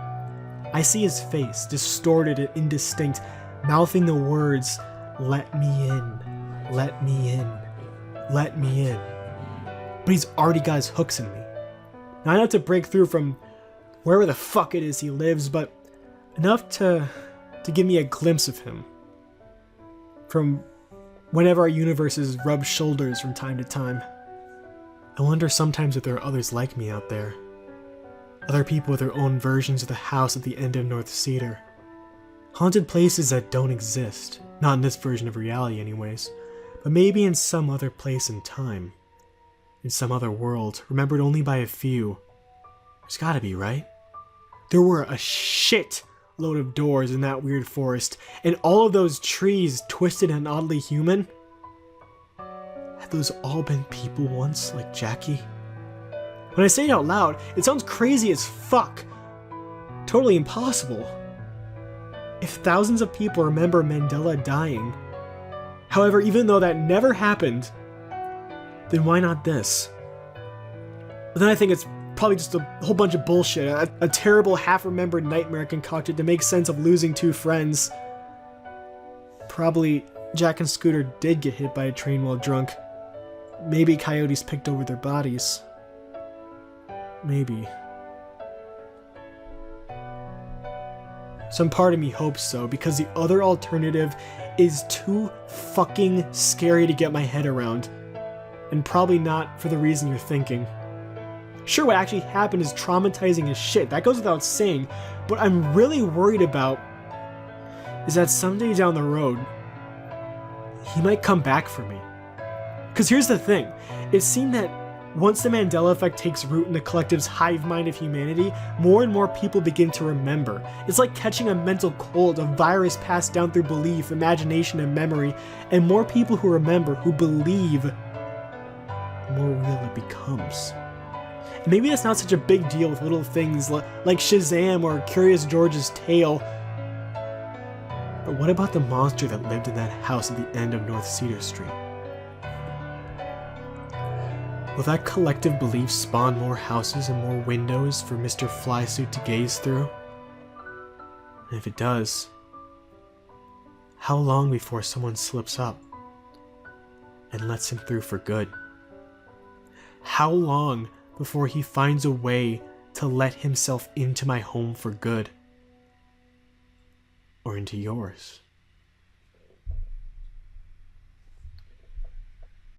I see his face, distorted and indistinct, mouthing the words, "Let me in, let me in, let me in." But he's already got his hooks in me. Not enough to break through from wherever the fuck it is he lives, but enough to give me a glimpse of him. From whenever our universes rub shoulders from time to time. I wonder sometimes if there are others like me out there. Other people with their own versions of the house at the end of North Cedar. Haunted places that don't exist. Not in this version of reality anyways. But maybe in some other place and time. In some other world, remembered only by a few. There's gotta be, right? There were a shit load of doors in that weird forest, and all of those trees twisted and oddly human. Had those all been people once, like Jackie? When I say it out loud, it sounds crazy as fuck. Totally impossible. If thousands of people remember Mandela dying, however, even though that never happened, then why not this? But then I think it's probably just a whole bunch of bullshit, a terrible half-remembered nightmare concocted to make sense of losing two friends. Probably Jack and Scooter did get hit by a train while drunk. Maybe coyotes picked over their bodies. Maybe. Some part of me hopes so, because the other alternative is too fucking scary to get my head around. And probably not for the reason you're thinking. Sure, what actually happened is traumatizing as shit, that goes without saying, but I'm really worried about is that someday down the road, he might come back for me. Because here's the thing, it seemed that once the Mandela effect takes root in the collective's hive mind of humanity, more and more people begin to remember. It's like catching a mental cold, a virus passed down through belief, imagination, and memory, and more people who remember, who believe, the more real it becomes. And maybe that's not such a big deal with little things like Shazam or Curious George's tale. But what about the monster that lived in that house at the end of North Cedar Street? Will that collective belief spawn more houses and more windows for Mr. Flysuit to gaze through? And if it does, how long before someone slips up and lets him through for good? How long before he finds a way to let himself into my home for good? Or into yours?